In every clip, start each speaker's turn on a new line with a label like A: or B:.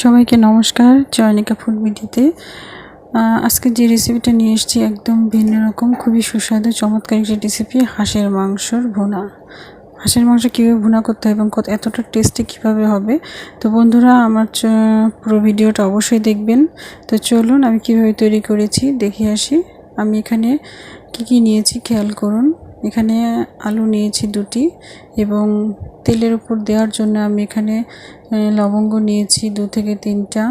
A: সবাইকে নমস্কার। চয়নিকা ফুড ভিডিওতে আজকে যে রেসিপিটা নিয়ে এসেছি একদম ভিন্ন রকম, খুবই সুস্বাদু চমৎকার একটি রেসিপি, হাঁসের মাংসর ভুনা। হাঁসের মাংস কীভাবে ভুনা করতে হয় এবং এতটা টেস্টি কীভাবে হবে, তো বন্ধুরা আমার পুরো ভিডিওটা অবশ্যই দেখবেন। তো চলুন আমি কীভাবে তৈরি করেছি দেখে আসি। আমি এখানে কি নিয়েছি খেয়াল করুন। এখানে আলু নিয়েছি 2টি এবং তেলের উপর দেওয়ার জন্য আমি এখানে লবঙ্গ নিয়েছি 2 থেকে 3টা,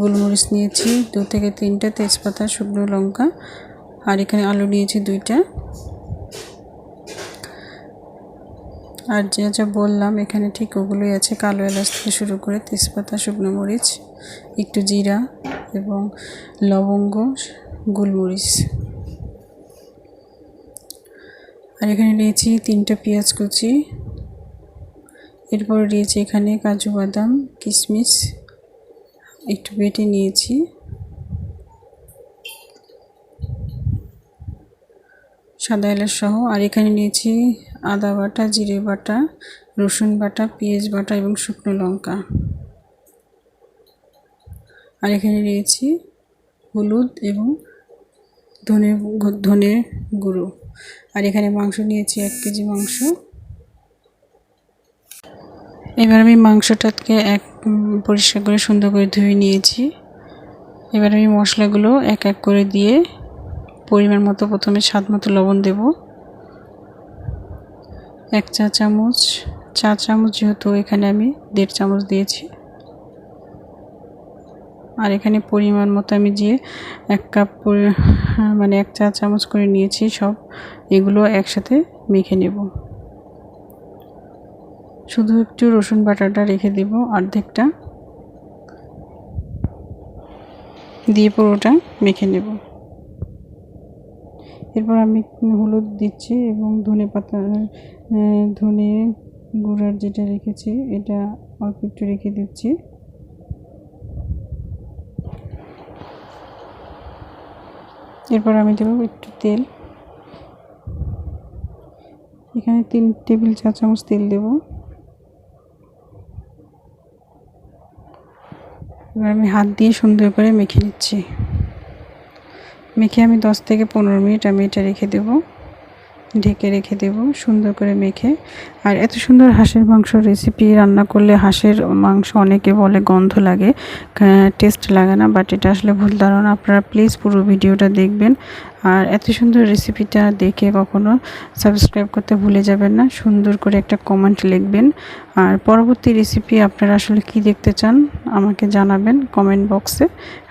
A: গোলমরিচ নিয়েছি 2 থেকে 3টা, তেজপাতা, শুকনো লঙ্কা, আর এখানে আলু নিয়েছি 2টা। আর যা বললাম এখানে ঠিক ওগুলোই আছে, কালো এলাচ থেকে শুরু করে তেজপাতা, শুকনো মরিচ, একটু জিরা এবং লবঙ্গ, গোলমরিচ। আর এখানে নিয়েছি 3টা পেঁয়াজ কুচি। এরপর নিয়েছি এখানে কাজু বাদাম, কিশমিশ একটু বেটে নিয়েছি। সাদা এলাচ সহ। আর এখানে নিয়েছি আদা বাটা, জিরে বাটা, রসুন বাটা, পেঁয়াজ বাটা এবং শুকনো লঙ্কা। আর এখানে নিয়েছি হলুদ এবং ধনে গুঁড়ো। আর এখানে মাংস নিয়েছি 1 কেজি মাংস। এবার আমি মাংসটাকে পরিষ্কার করে সুন্দর করে ধুয়ে নিয়েছি। এবার আমি মশলাগুলো এক এক করে দিয়ে পরিমাণ মতো প্রথমে স্বাদ মতো লবণ দেব, 1 চা চামচ, যেহেতু এখানে আমি 1.5 চামচ দিয়েছি। আর এখানে পরিমাণ মতো আমি যে 1 কাপ মানে 1 চা চামচ করে নিয়েছি, সব এগুলো একসাথে মেখে নেব। শুধু একটু রসুন বাটাটা রেখে দেব, অর্ধেকটা দিয়ে পুরোটা মেখে নেব। এরপর আমি হলুদ দিচ্ছি এবং ধনে গুঁড়ার যেটা রেখেছি এটা অল্প একটু রেখে দিচ্ছি। এরপর আমি দেব একটু তেল, এখানে 3 টেবিল চা চামচ তেল দেব। এবার আমি হাত দিয়ে সুন্দর করে মেখে নিচ্ছি। মেখে আমি 10 থেকে 15 মিনিট আমি এটা রেখে দেব, ঢেকে রেখে দেব সুন্দর করে মেখে। আর এত সুন্দর হাঁসের মাংস রেসিপি রান্না করলে হাঁসের মাংস অনেকে বলে গন্ধ লাগে, টেস্ট লাগে না, বাট এটা আসলে ভুল ধারণা। আপনারা প্লিজ পুরো ভিডিওটা দেখবেন। আর এত সুন্দর রেসিপিটা দেখে কখনো সাবস্ক্রাইব করতে ভুলে যাবেন না, সুন্দর করে একটা কমেন্ট লিখবেন। আর পরবর্তী রেসিপি আপনারা আসলে কি দেখতে চান আমাকে জানাবেন কমেন্ট বক্সে,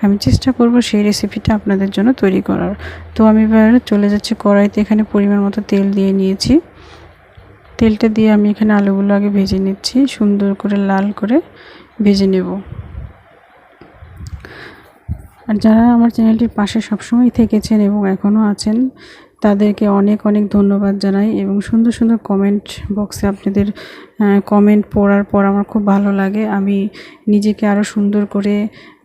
A: আমি চেষ্টা করব সেই রেসিপিটা আপনাদের জন্য তৈরি করার। তো আমি এবার চলে যাচ্ছি কড়াইতে, এখানে পরিমাণ মতো তেল দিয়ে নিয়েছি। তেলটা দিয়ে আমি এখানে আলুগুলো আগে ভেজে নিচ্ছি, সুন্দর করে লাল করে ভেজে নেব। আর যারা আমার চ্যানেলটির পাশে সবসময় থেকেছেন এবং এখনও আছেন তাদেরকে অনেক অনেক ধন্যবাদ জানাই। এবং সুন্দর সুন্দর কমেন্ট বক্সে আপনাদের কমেন্ট পড়ার পর আমার খুব ভালো লাগে, আমি নিজেকে আরও সুন্দর করে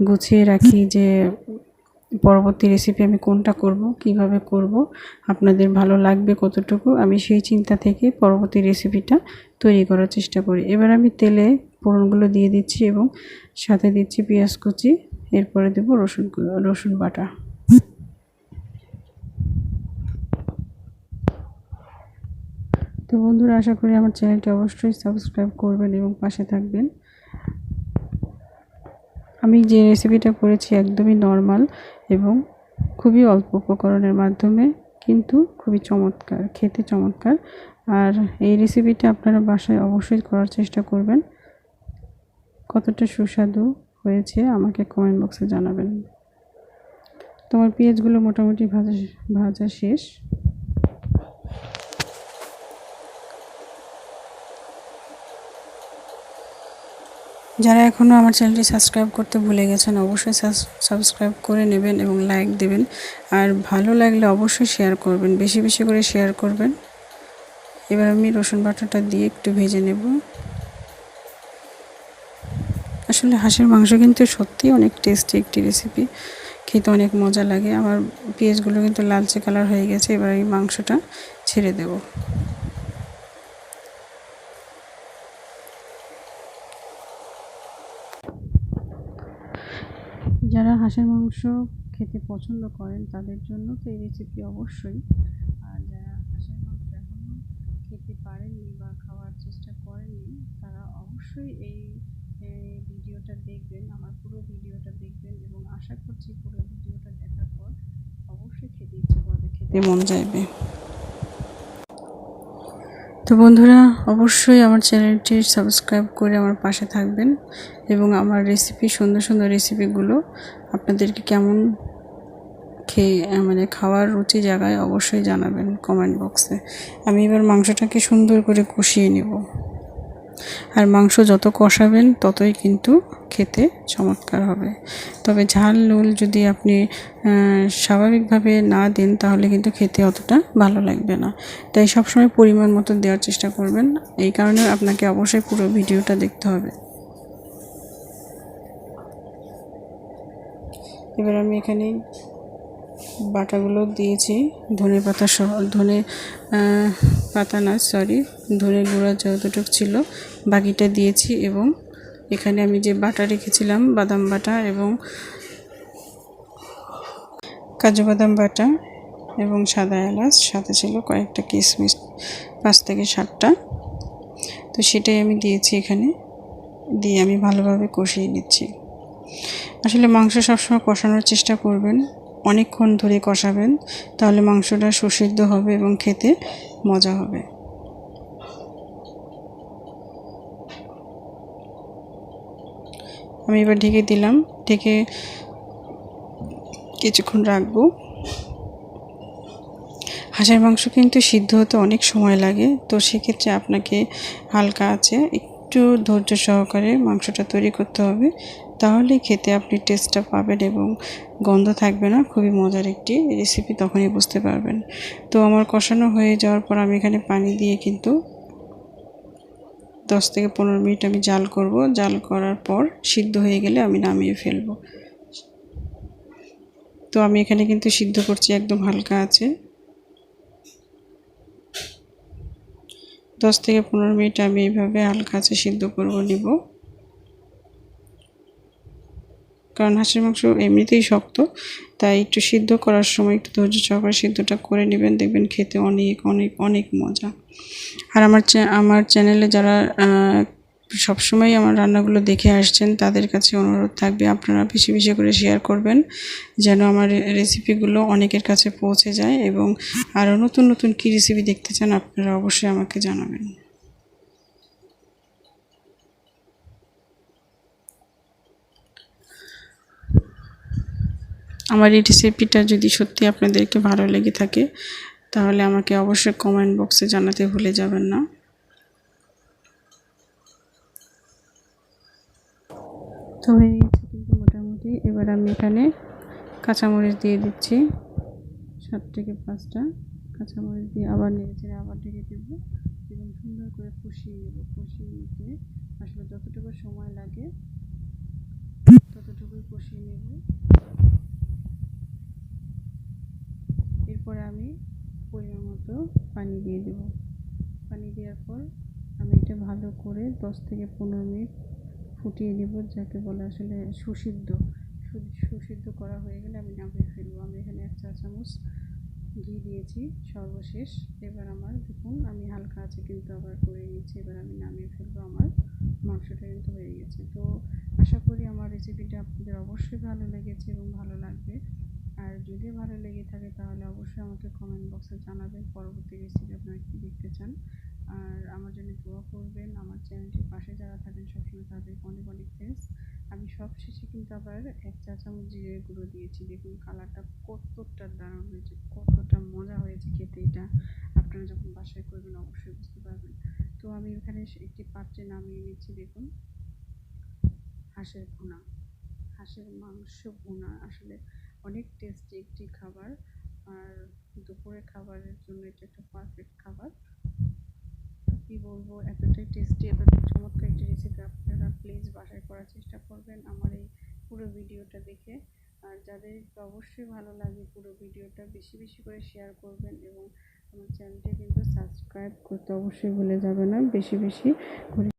A: গুছিয়ে রাখি যে পরবর্তী রেসিপি আমি কোনটা করব, কিভাবে করব, আপনাদের ভালো লাগবে কতটুকু, আমি সেই চিন্তা থেকে পরবর্তী রেসিপিটা তৈরি করার চেষ্টা করি। এবার আমি তেলে ফোড়নগুলো দিয়ে দিচ্ছি এবং সাথে দিচ্ছি পেঁয়াজ কুচি, এরপরে দেব রসুন বাটা। তো বন্ধুরা, আশা করি আমার চ্যানেলটি অবশ্যই সাবস্ক্রাইব করবেন এবং পাশে থাকবেন। আমি যে রেসিপিটা করেছি একদমই নর্মাল এবং খুবই অল্প উপকরণের মাধ্যমে, কিন্তু খুবই চমৎকার, খেতে চমৎকার। আর এই রেসিপিটা আপনারা বাসায় অবশ্যই করার চেষ্টা করবেন। কতটা সুস্বাদু হয়েছে আমাকে কমেন্ট বক্সে জানাবেন। তোমার পেঁয়াজগুলো মোটামুটি ভাজা শেষ। যারা এখনও আমার চ্যানেলটি সাবস্ক্রাইব করতে ভুলে গেছেন অবশ্যই সাবস্ক্রাইব করে নেবেন এবং লাইক দেবেন। আর ভালো লাগলে অবশ্যই শেয়ার করবেন, বেশি বেশি করে শেয়ার করবেন। এবার আমি রসুন বাটাটা দিয়ে একটু ভেজে নেব। আসলে হাঁসের মাংস কিন্তু সত্যিই অনেক টেস্টি একটি রেসিপি, খেতে অনেক মজা লাগে। আমার পেঁয়াজগুলো কিন্তু লালচে কালার হয়ে গেছে, এবার এই মাংসটা ছেড়ে দেব। যারা হাঁসের মাংস খেতে পছন্দ করেন তাদের জন্য তো এই রেসিপি অবশ্যই। আর যারা হাঁসের মাংস এখনও খেতে পারেননি বা খাওয়ার চেষ্টা করেননি তারা অবশ্যই এই ভিডিওটা দেখবেন, আমার পুরো ভিডিওটা দেখবেন এবং আশা করছি পুরো ভিডিওটা দেখার পর অবশ্যই খেতে ইচ্ছে করবে, খেতে মন চাইবে। তো বন্ধুরা, অবশ্যই আমার চ্যানেলটি সাবস্ক্রাইব করে আমার পাশে থাকবেন এবং আমার রেসিপি, সুন্দর সুন্দর রেসিপিগুলো আপনাদেরকে কেমন খাওয়ার রুচি জায়গায় অবশ্যই জানাবেন কমেন্ট বক্সে। আমি এবার মাংসটাকে সুন্দর করে কষিয়ে নেব। আর মাংস যত কষাবেন ততই কিন্তু খেতে চমৎকার হবে। তবে ঝাল নুল যদি আপনি স্বাভাবিকভাবে না দেন তাহলে কিন্তু খেতে অতটা ভালো লাগবে না। তাই সবসময় পরিমাণ মতো দেওয়ার চেষ্টা করবেন। এই কারণে আপনাকে অবশ্যই পুরো ভিডিওটা দেখতে হবে। এবার আমি এখানে বাটাগুলো দিয়েছি, ধনে গুঁড়া যতটুকু ছিল বাকিটা দিয়েছি এবং এখানে আমি যে বাটা রেখেছিলাম বাদাম বাটা এবং কাজু বাদাম বাটা এবং সাদা এলাচ, সাথে ছিল কয়েকটা কিশমিশ, 5 থেকে 7টা। তো সেটাই আমি দিয়েছি এখানে, দিয়ে আমি ভালোভাবে কষিয়ে নিচ্ছি। আসলে মাংস সবসময় কষানোর চেষ্টা করবেন, অনেকক্ষণ ধরে কষাবেন, তাহলে মাংসটা সুসিদ্ধ হবে এবং খেতে মজা হবে। আমি এবার ঢেকে দিলাম, ঢেকে কিছুক্ষণ রাখবো। হাঁসের মাংস কিন্তু সিদ্ধ হতে অনেক সময় লাগে, তো সেক্ষেত্রে আপনাকে হালকা আছে একটু ধৈর্য সহকারে মাংসটা তৈরি করতে হবে, তাহলে খেতে আপনি টেস্টটা পাবেন এবং গন্ধ থাকবে না। খুবই মজার একটি রেসিপি, তখনই বুঝতে পারবেন। তো আমার কষানো হয়ে যাওয়ার পর আমি এখানে পানি দিয়ে কিন্তু 10 থেকে 15 মিনিট আমি জাল করব। জাল করার পর সিদ্ধ হয়ে গেলে আমি নামিয়ে ফেলব। তো আমি এখানে কিন্তু সিদ্ধ করছি একদম হালকা আছে। 10 থেকে 15 মিনিট আমি এইভাবে হালকা আছে সিদ্ধ নিব, কারণ হাঁসের মাংস এমনিতেই শক্ত, তাই একটু সিদ্ধ করার সময় একটু ধৈর্য সহকারে সিদ্ধটা করে নেবেন, দেখবেন খেতে অনেক অনেক অনেক মজা। আর আমার চ্যানেলে যারা সবসময় আমার রান্নাগুলো দেখে আসছেন তাদের কাছে অনুরোধ থাকবে আপনারা বেশি বেশি করে শেয়ার করবেন, যেন আমার রেসিপিগুলো অনেকের কাছে পৌঁছে যায় এবং আরও নতুন নতুন কী রেসিপি দেখতে চান আপনারা অবশ্যই আমাকে জানাবেন। আমার এই রেসিপিটা যদি সত্যি আপনাদেরকে ভালো লেগে থাকে তাহলে আমাকে অবশ্যই কমেন্ট বক্সে জানাতে ভুলে যাবেন না। তো হয়ে গেছে কিন্তু মোটামুটি। এবার আমি এখানে কাঁচামরিচ দিয়ে দিচ্ছি, 7 থেকে 5টা কাঁচামরিচ দিয়ে আবার নেড়েচেড়ে আবার ঢেকে দেবো এবং সুন্দর করে কষিয়ে নেব। কষিয়ে নিতে আসলে যতটুকু সময় লাগে ততটুকুই কষিয়ে নেব। এরপরে আমি পরিমাণ মতো পানি দিয়ে দেব। পানি দেওয়ার পর আমি এটা ভালো করে 10 থেকে 15 মিনিট ফুটিয়ে নেব, যাকে বলে আসলে সুসিদ্ধ করা হয়ে গেলে আমি নামিয়ে ফেলবো। আমি এখানে 1 চা চামচ ঘি দিয়েছি সর্বশেষ। এবার আমার দেখুন আমি হালকা আছে কিন্তু আবার করে নিচ্ছি। এবার আমি নামিয়ে ফেলবো, আমার মাংসটা কিন্তু হয়ে গেছে। তো আশা করি আমার রেসিপিটা আপনাদের অবশ্যই ভালো লেগেছে এবং ভালো লাগবে। আর যদি ভালো লেগে থাকে তাহলে অবশ্যই আমাকে কমেন্ট বক্সে জানাবেন পরবর্তী রেসিপি আপনারা কী দেখতে চান। আর আমার জন্য দোয়া করবেন। আমার চ্যানেলটির পাশে যারা থাকেন সবসময় তাদেরকে অনেক অনেক থ্যাঙ্কস। আমি সব শেষে কিন্তু আবার 1 চা চামচ জিরে গুঁড়ো দিয়েছি। দেখুন কালারটা কতটা দারুণ হয়েছে, কতটা মজা হয়েছে খেতে। এটা আপনারা যখন বাসায় করবেন অবশ্যই বুঝতে পারবেন। তো আমি এখানে একটি পাত্রে নামিয়ে নিচ্ছি। দেখুন হাঁসের মাংস ভুনা আসলে অনেক টেস্টি একটি খাবার, আর দুপুরের খাবারের জন্য এটা একটা পারফেক্ট খাবার। কী বলবো, এতটাই টেস্টি, এতটাই চমৎকার একটি রেসিপি। আপনারা প্লিজ বাসায় করার চেষ্টা করবেন আমার এই পুরো ভিডিওটা দেখে। আর যাদেরকে অবশ্যই ভালো লাগে পুরো ভিডিওটা বেশি বেশি করে শেয়ার করবেন এবং আমার চ্যানেলটি কিন্তু সাবস্ক্রাইব করতে অবশ্যই ভুলে যাবেন না, বেশি বেশি করে